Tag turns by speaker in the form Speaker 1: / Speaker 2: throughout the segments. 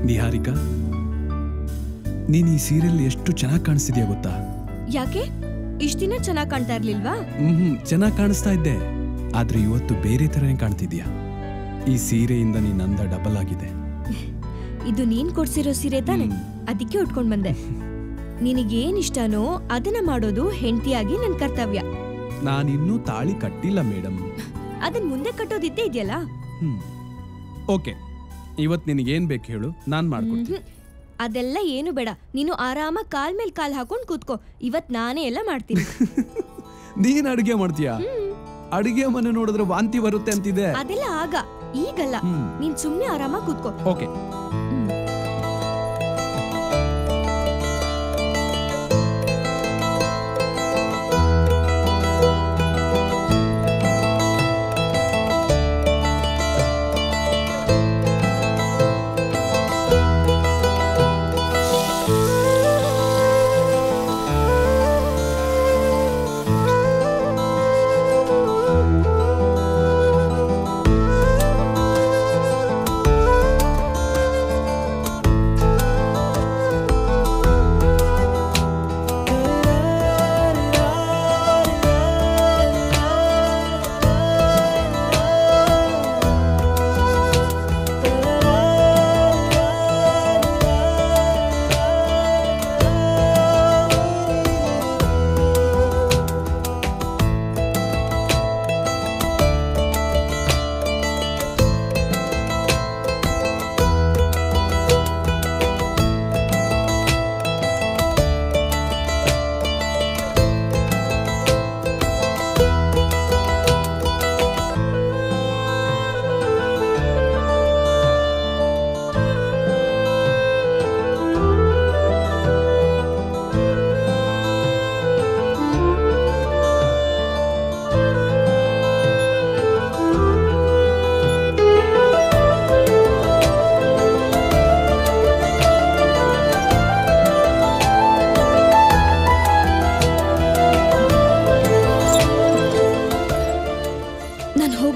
Speaker 1: ನಿಹಾರಿಕಾ, ನೀನ್ ಈ ಸೀರಿಯಲ್ ಎಷ್ಟು ಚೆನ್ನಾಗಿ ಕಾಣಿಸ್ತಿದ್ಯಾ ಗೊತ್ತಾ?
Speaker 2: ಯಾಕೆ ಇಷ್ಟ ದಿನ ಚೆನ್ನಾಗಿ ಕಾಣ್ತಾ ಇರ್ಲಿಲ್ವಾ?
Speaker 1: ಚೆನ್ನಾಗಿ ಕಾಣಿಸ್ತಾ ಇದ್ದೆ, ಆದ್ರೆ ಇವತ್ತು ಬೇರೆ ತರನೇ ಕಾಣ್ತಿದ್ಯಾ. ಈ ಸೀರೆಯಿಂದ ನೀನ್ ಅಂದ ಡಬಲ್ ಆಗಿದೆ.
Speaker 2: ಇದು ನೀನ್ ಕೊಡ್ಸಿರೋ ಸೀರೆ ತಾನೆ, ಅದಕ್ಕೆ ಉಟ್ಕೊಂಡ್ ಬಂದೆ. ನಿನಗೇನ್ ಇಷ್ಟನೋ ಅದನ್ನ ಮಾಡೋದು ಹೆಂಡತಿಯಾಗಿ ನನ್ ಕರ್ತವ್ಯ.
Speaker 1: ನಾನಿನ್ನೂ ತಾಳಿ ಕಟ್ಟಿಲ್ಲ ಮೇಡಮ್.
Speaker 2: ಅದನ್ ಮುಂದೆ ಕಟ್ಟೋದಿದ್ದೇ ಇದೆಯಲ್ಲ.
Speaker 1: ಓಕೆ, ಇವತ್ ನಿನಗೇನ್ ಬೇಕು ಹೇಳು, ನಾನ್ ಮಾಡ್ಕೊಡ್ತೀನಿ.
Speaker 2: ಅದೆಲ್ಲ ಏನು ಬೇಡ, ನೀನು ಆರಾಮ ಕಾಲ್ ಮೇಲ್ ಕಾಲ್ ಹಾಕೊಂಡ್ ಕೂತ್ಕೋ. ಇವತ್ ನಾನೇ ಎಲ್ಲ ಮಾಡ್ತೀನಿ.
Speaker 1: ನೀನ್ ಅಡಿಗೆ ಮಾಡ್ತೀಯಾ? ಅಡಿಗೆ ಮನೆ ನೋಡಿದ್ರೆ ವಾಂತಿ ಬರುತ್ತೆ ಅಂತಿದೆ.
Speaker 2: ಅದೆಲ್ಲ ಆಗ, ಈಗಲ್ಲ. ನೀನ್ ಸುಮ್ನೆ ಆರಾಮ ಕೂತ್ಕೋ.
Speaker 1: ಓಕೆ.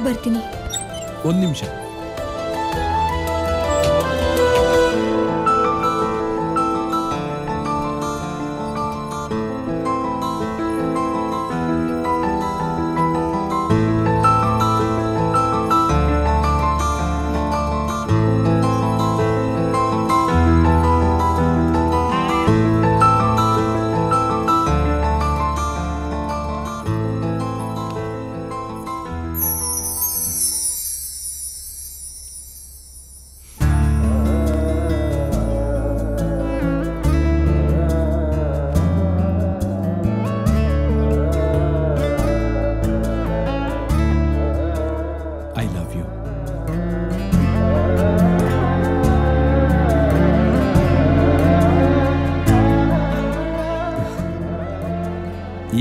Speaker 2: ಬರ್ತೀನಿ.
Speaker 1: ಒಂದು ನಿಮಿಷ.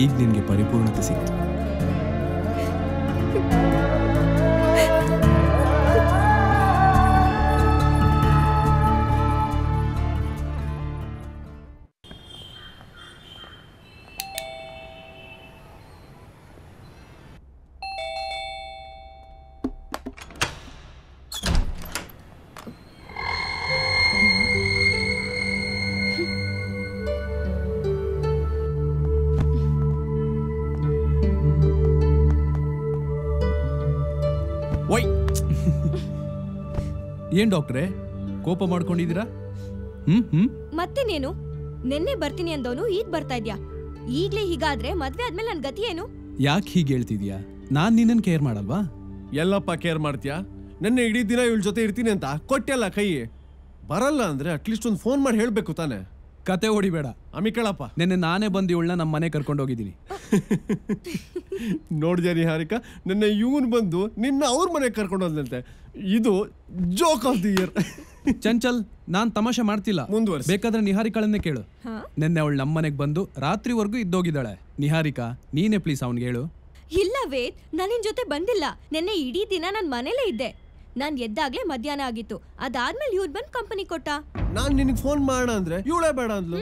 Speaker 1: ಈಗ ನಿನಗೆ ಪರಿಪೂರ್ಣತೆ ಸಿಕ್ತು. ಏನ್ ಡಾಕ್ಟ್ರೇ, ಕೋಪ ಮಾಡ್ಕೊಂಡಿದ್ದೀರಾ?
Speaker 2: ಮತ್ತೇನೇನು, ನೆನ್ನೆ ಬರ್ತೀನಿ ಅಂದವನು ಈಗ ಬರ್ತಾ ಇದ್ಯಾ? ಈಗ್ಲೇ ಹೀಗಾದ್ರೆ ಮದ್ವೆ ಆದ್ಮೇಲೆ ನನ್ ಗತಿ ಏನು?
Speaker 1: ಯಾಕೆ ಹೀಗೆ ಹೇಳ್ತಿದ್ಯಾ? ನಾನ್ ನಿನ್ನನ್ ಕೇರ್ ಮಾಡಲ್ವಾ?
Speaker 3: ಎಲ್ಲಪ್ಪ ಕೇರ್ ಮಾಡ್ತೀಯಾ? ನೆನ್ನೆ ಇಡೀ ದಿನ ಇವಳ ಜೊತೆ ಇರ್ತೀನಿ ಅಂತ ಕೊಟ್ಟೆಲ್ಲ ಕೈ. ಬರಲ್ಲ ಅಂದ್ರೆ ಅಟ್ಲೀಸ್ಟ್ ಒಂದು ಫೋನ್ ಮಾಡಿ ಹೇಳ್ಬೇಕು ತಾನೆ.
Speaker 1: ಕತೆ ಹೊಡಿಬೇಡ
Speaker 3: ಅಮಿಕಳಪ್ಪ.
Speaker 1: ನೆನ್ನೆ ನಾನೇ ಬಂದು ಇವಳನ್ನ ನಮ್ಮ ಮನೆ ಕರ್ಕೊಂಡು ಹೋಗಿದ್ದೀನಿ.
Speaker 3: ನೋಡಿದ್ಯಾ ನಿಹಾರಿಕಾ, ನೆನ್ನೆ ಇವನ್ ಬಂದು ನಿನ್ನ ಅವ್ರ ಮನೆಗೆ ಕರ್ಕೊಂಡು ಹೋದಂತೆ. ಇದು joke of the year.
Speaker 1: Chanchal, ನಾನ್ ತಮಾಷೆ ಮಾಡ್ತಿಲ್ಲ,
Speaker 3: ಮುಂದುವರ್ಸಿ.
Speaker 1: ಬೇಕಾದ್ರೆ ನಿಹಾರಿಕಾಳನ್ನೇ ಕೇಳು. ನೆನ್ನೆ ಅವಳು ನಮ್ಮ ಮನೆಗೆ ಬಂದು ರಾತ್ರಿವರೆಗೂ ಇದ್ದೋಗಿದ್ದಾಳೆ. ನಿಹಾರಿಕಾ, ನೀನೇ ಪ್ಲೀಸ್ ಅವ್ನಿಗೆ ಹೇಳು.
Speaker 2: ಇಲ್ಲ ವೇದ್, ನಾನು ನಿನ್ ಜೊತೆ ಬಂದಿಲ್ಲ. ನೆನ್ನೆ ಇಡೀ ದಿನ ನನ್ ಮನೇಲೇ ಇದ್ದೆ. ನಾನ್ ಎದ್ದಾಗ್ಲೇ ಮಧ್ಯಾಹ್ನ ಆಗಿತ್ತು. ಅದಾದ್ಮೇಲೆ ಇವ್ರು ಬಂದು ಕಂಪನಿ ಕೊಟ್ಟ.
Speaker 3: ನಾನ್ ನಿನಗೆ ಫೋನ್ ಮಾಡ ಅಂದ್ರೆ ಇವಳೇ ಬೇಡ ಅಂದ್ಲು.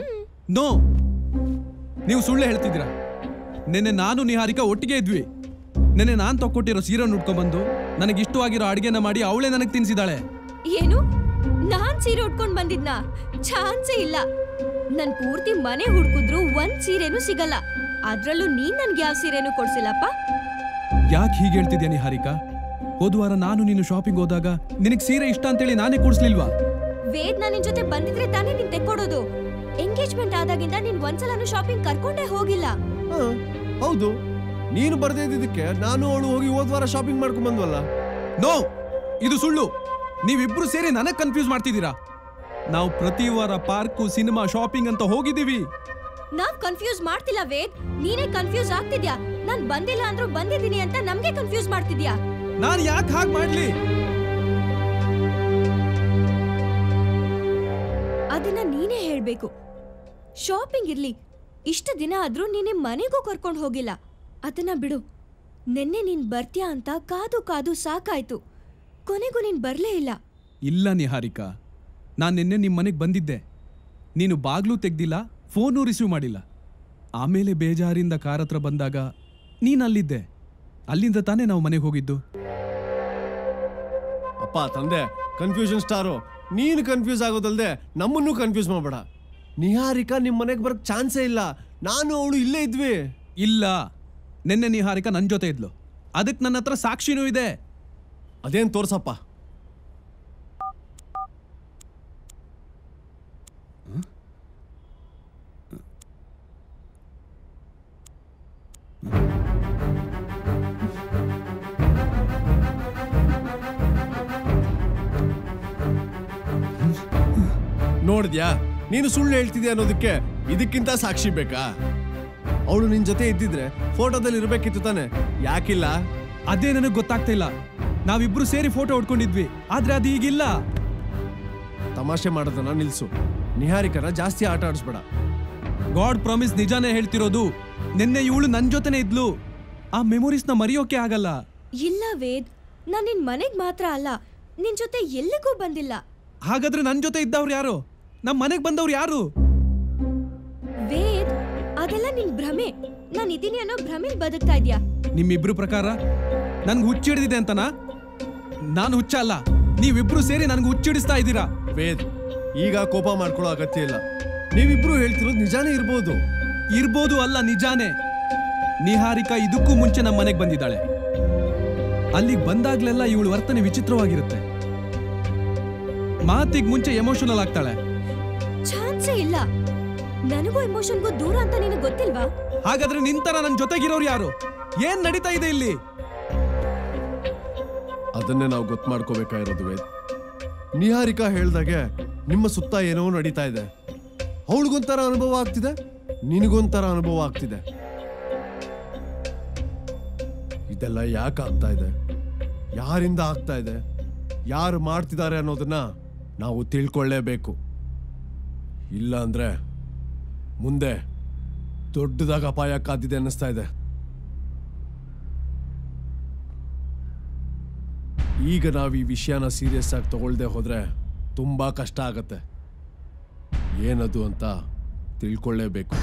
Speaker 1: ನೋ, ನೀವು ಸುಳ್ಳು ಹೇಳ್ತಿದ್ದೀರಾ. ನೆನ್ನೆ ನಾನು ನಿಹಾರಿಕಾ ಒಟ್ಟಿಗೆ ಇದ್ವಿ. ನೆನ್ನೆ ನಾನ್ ತಕ್ಕೊಟ್ಟಿರೋ ಸೀರೆ ಉಟ್ಕೊಂಡ್ಬಂದು ನನಗೆ ಇಷ್ಟವಾಗಿರೋ ಅಡಿಗೆನ ಮಾಡಿ ಅವಳೇ ನನಗೆ ತಿನ್ಸಿದಾಳೆ.
Speaker 2: ಏನು ನಾನ್ ಸೀರೆ ಉಟ್ಕೊಂಡ್ ಬಂದಿದ್ನ ಚಾನ್ಸೇ ಇಲ್ಲ. ನನ್ ಪೂರ್ತಿ ಮನೆ ಹುಡ್ಕುದ್ರು ಒಂದ್ ಸೀರೆನೂ ಸಿಗಲ್ಲ. ಅದ್ರಲ್ಲೂ ನೀನ್ ನನ್ಗೆ ಯಾವ ಸೀರೆನೂ ಕೊಡ್ಸಿಲ್ಲಪ್ಪ.
Speaker 1: ಯಾಕೆ ಹೀಗೆ ಹೇಳ್ತಿದ್ಯಾ ನಿಹಾರಿಕಾ? ಹೋದ್ವಾರ ನಾನು ನೀನು ಶಾಪಿಂಗ್ ಹೋದಾಗ ನಿನಗ್ ಸೀರೆ ಇಷ್ಟ ಅಂತೇಳಿ ನಾನೇ ಕೊಡ್ಸ್ಲಿಲ್ವಾ?
Speaker 2: ವೇದ್ ನಾನ್ ನಿನ್ ಜೊತೆ ಬಂದಿದ್ರೆ ತಾನೇ ನೀನ್ ತೆಕ್ಕೊಡೋದು. ಎಂಗೇಜ್ಮೆಂಟ್ ಆದಾಗಿಂದ ನೀನ್ ಒಂದ್ಸಲನೂ ಶಾಪಿಂಗ್ ಕರ್ಕೊಂಡೇ ಹೋಗಿಲ್ಲ.
Speaker 3: ಹೌದು, ನೀನು ಬರ್ದೇ ಇದ್ದಿದ್ದಕ್ಕೆ ನಾನು ಅವಳು ಹೋಗಿ ಹೋದ್ವಾರ ಶಾಪಿಂಗ್ ಮಾಡ್ಕೊಂಡ್ ಬಂದ್ವಲ್ಲ.
Speaker 1: ನೋ, ಇದು ಸುಳ್ಳು. ನೀವಿಬ್ರು ಸೇರಿ ನನಗ್ ಕನ್ಫ್ಯೂಸ್ ಮಾಡ್ತಿದ್ದೀರಾ. ನಾವು ಪ್ರತಿ ವಾರ ಪಾರ್ಕು, ಸಿನಿಮಾ, ಶಾಪಿಂಗ್ ಅಂತ ಹೋಗಿದ್ದೀವಿ.
Speaker 2: ನಾವ್ ಕನ್ಫ್ಯೂಸ್ ಮಾಡ್ತಿಲ್ಲ ವೇದ್, ನೀನೇ ಕನ್ಫ್ಯೂಸ್ ಆಗ್ತಿದ್ಯಾ. ನಾನ್ ಬಂದಿಲ್ಲ ಅಂದ್ರೂ ಬಂದಿದ್ದೀನಿ ಅಂತ ನಮ್ಗೆ ಕನ್ಫ್ಯೂಸ್ ಮಾಡ್ತಿದ್ಯಾ.
Speaker 1: ನಾನ್ ಯಾಕೆ ಹಾಗೆ ಮಾಡ್ಲಿ?
Speaker 2: ಅದನ್ನ ನೀನೇ ಹೇಳ್ಬೇಕು. ಶಾಪಿಂಗ್ ಇರ್ಲಿ, ಇಷ್ಟು ದಿನ ಆದ್ರೂ ನೀನೆ ಮನೆಗೂ ಕರ್ಕೊಂಡು ಹೋಗಿಲ್ಲ. ಅದನ್ನ ಬಿಡು. ನೆನ್ನೆ ನೀನ್ ಬರ್ತೀಯಾ ಅಂತ ಕಾದು ಕಾದು ಸಾಕಾಯ್ತು. ಕೊನೆಗೂ ನೀನ್ ಬರ್ಲೇ ಇಲ್ಲ.
Speaker 1: ಇಲ್ಲ ನಿಹಾರಿಕಾ, ನಾನು ನಿನ್ನೆ ನಿಮ್ಮ ಮನೆಗೆ ಬಂದಿದ್ದೆ. ನೀನು ಬಾಗ್ಲೂ ತೆಗ್ದಿಲ್ಲ, ಫೋನು ರಿಸೀವ್ ಮಾಡಿಲ್ಲ. ಆಮೇಲೆ ಬೇಜಾರಿಂದ ಕಾರ್ ಹತ್ರ ಬಂದಾಗ ನೀನು ಅಲ್ಲಿದ್ದೆ. ಅಲ್ಲಿಂದ ತಾನೇ ನಾವು ಮನೆಗೆ ಹೋಗಿದ್ದು.
Speaker 3: ಅಪ್ಪ ತಂದೆ, ಕನ್ಫ್ಯೂಷನ್ ಸ್ಟಾರು. ನೀನು ಕನ್ಫ್ಯೂಸ್ ಆಗೋದಲ್ದೆ ನಮ್ಮನ್ನು ಕನ್ಫ್ಯೂಸ್ ಮಾಡಬೇಡ. ನಿಹಾರಿಕಾ ನಿಮ್ಮ ಮನೆಗೆ ಬರಕ್ ಚಾನ್ಸೇ ಇಲ್ಲ. ನಾನು ಅವಳು ಇಲ್ಲೇ ಇದ್ವಿ.
Speaker 1: ಇಲ್ಲ, ನಿನ್ನೆ ನಿಹಾರಿಕಾ ನನ್ನ ಜೊತೆ ಇದ್ಲು. ಅದಕ್ಕೆ ನನ್ನ ಹತ್ರ ಸಾಕ್ಷಿನೂ ಇದೆ.
Speaker 3: ಅದೇನ್ ತೋರ್ಸಪ್ಪ. ನೋಡಿದ್ಯಾ, ನೀನು ಸುಳ್ಳು ಹೇಳ್ತಿದ್ಯಾ ಅನ್ನೋದಕ್ಕೆ ಇದಕ್ಕಿಂತ ಸಾಕ್ಷಿ ಬೇಕಾ? ಅವಳು ನಿನ್ ಜೊತೆ ಇದ್ದಿದ್ರೆ ಫೋಟೋದಲ್ಲಿ ಇರ್ಬೇಕಿತ್ತು ತಾನೆ, ಯಾಕಿಲ್ಲ?
Speaker 1: ಅದೇ ನನಗೆ ಗೊತ್ತಾಗ್ತಾ ಇಲ್ಲ. ನಾವಿಬ್ರು ಸೇರಿ ಫೋಟೋ ಹೊಡ್ಕೊಂಡಿದ್ವಿ, ಆದ್ರೆ ಅದು ಈಗಿಲ್ಲ.
Speaker 3: ತಮಾಷೆ ಮಾಡೋದನ್ನ ನಿಲ್ಸು. ನಿಹಾರಿಕನ ಜಾಸ್ತಿ ಆಟ ಆಡಿಸ್ಬೇಡ.
Speaker 1: ಗಾಡ್ ಪ್ರಾಮಿಸ್ ನಿಜಾನೇ ಹೇಳ್ತಿರೋದು. ನಿನ್ನೆ ಇವಳು ನನ್ನ ಜೊತೆನೆ ಇದ್ಲು. ಆ ಮೆಮೊರೀಸ್ನ ಮರೆಯೋಕೆ ಆಗಲ್ಲ.
Speaker 2: ಇಲ್ಲ ವೇದ್, ನಾನ್ ನಿನ್ ಮನೆಗ್ ಮಾತ್ರ ಅಲ್ಲ, ನಿನ್ ಜೊತೆ ಎಲ್ಲಿಗೂ ಬಂದಿಲ್ಲ.
Speaker 1: ಹಾಗಾದ್ರೆ ನನ್ನ ಜೊತೆ ಇದ್ದವ್ರು ಯಾರು? ನಮ್ಮ ಮನೆಗೆ ಬಂದವ್ರು ಯಾರು?
Speaker 2: ವೇದ್, ಅದೆಲ್ಲ ನಿನ್ ಭ್ರಮೆ. ನಾನ್ ಇದೀನಿ ಅನ್ನೋ ಭ್ರಮೆಲ್ ಬದುಕ್ತಾ ಇದ್ಯಾ.
Speaker 1: ನಿಮ್ಮಿಬ್ರು ಪ್ರಕಾರ ನನ್ಗೆ ಹುಚ್ಚಿಡಿದಿದೆ ಅಂತನಾ? ನಾನು ಹುಚ್ಚ ಅಲ್ಲ, ನೀವಿಬ್ರು ಸೇರಿ ನನ್ಗೆ ಹುಚ್ಚಿಡಿಸ್ತಾ ಇದ್ದೀರಾ.
Speaker 3: ವೇದ್, ಈಗ ಕೋಪ ಮಾಡ್ಕೊಳ್ಳೋ ಅಗತ್ಯ ಇಲ್ಲ. ನೀವಿಬ್ರು ಹೇಳ್ತಿರೋದು ನಿಜಾನೇ ಇರ್ಬೋದು.
Speaker 1: ಇರ್ಬೋದು ಅಲ್ಲ, ನಿಜಾನೇ. ನಿಹಾರಿಕಾ ಇದಕ್ಕೂ ಮುಂಚೆ ನಮ್ಮ ಮನೆಗೆ ಬಂದಿದ್ದಾಳೆ. ಅಲ್ಲಿಗೆ ಬಂದಾಗ್ಲೆಲ್ಲ ಇವಳು ವರ್ತನೆ ವಿಚಿತ್ರವಾಗಿರುತ್ತೆ. ಮಾತಿಗೆ ಮುಂಚೆ ಎಮೋಷನಲ್ ಆಗ್ತಾಳೆ.
Speaker 2: ಚಾನ್ಸೇ ಇಲ್ಲ. ನನಗೂ ಎಮೋಷನ್ಗೂ ದೂರ ಅಂತ ನಿನಗೆ ಗೊತ್ತಿಲ್ವಾ?
Speaker 1: ಹಾಗಾದ್ರೆ ನಿಂತರ ನನ್ನ ಜೊತೆಗಿರೋರು ಯಾರು? ಏನ್ ನಡೀತಾ ಇದೆ ಇಲ್ಲಿ?
Speaker 3: ಅದನ್ನೇ ನಾವು ಗೊತ್ತು ಮಾಡ್ಕೋಬೇಕಾಗಿರೋದು ವೇದ್. ನಿಹಾರಿಕಾ ಹೇಳ್ದಾಗೆ ನಿಮ್ಮ ಸುತ್ತ ಏನೋ ನಡೀತಾ ಇದೆ. ಅವಳಿಗೊಂಥರ ಅನುಭವ ಆಗ್ತಿದೆ, ನಿನಗೊಂಥರ ಅನುಭವ ಆಗ್ತಿದೆ. ಇದೆಲ್ಲ ಯಾಕೆ ಆಗ್ತಾ ಇದೆ, ಯಾರಿಂದ ಆಗ್ತಾ ಇದೆ, ಯಾರು ಮಾಡ್ತಿದ್ದಾರೆ ಅನ್ನೋದನ್ನ ನಾವು ತಿಳ್ಕೊಳ್ಳೇಬೇಕು. ಇಲ್ಲ ಅಂದ್ರೆ ಮುಂದೆ ದೊಡ್ಡದಾಗ ಅಪಾಯ ಕಾದಿದೆ ಅನ್ನಿಸ್ತಾ ಇದೆ. ಈಗ ನಾವು ಈ ವಿಷಯನ ಸೀರಿಯಸ್ ಆಗಿ ತಗೊಳ್ದೆ ಹೋದ್ರೆ ತುಂಬಾ ಕಷ್ಟ ಆಗತ್ತೆ. ಏನದು ಅಂತ ತಿಳ್ಕೊಳ್ಳೇಬೇಕು.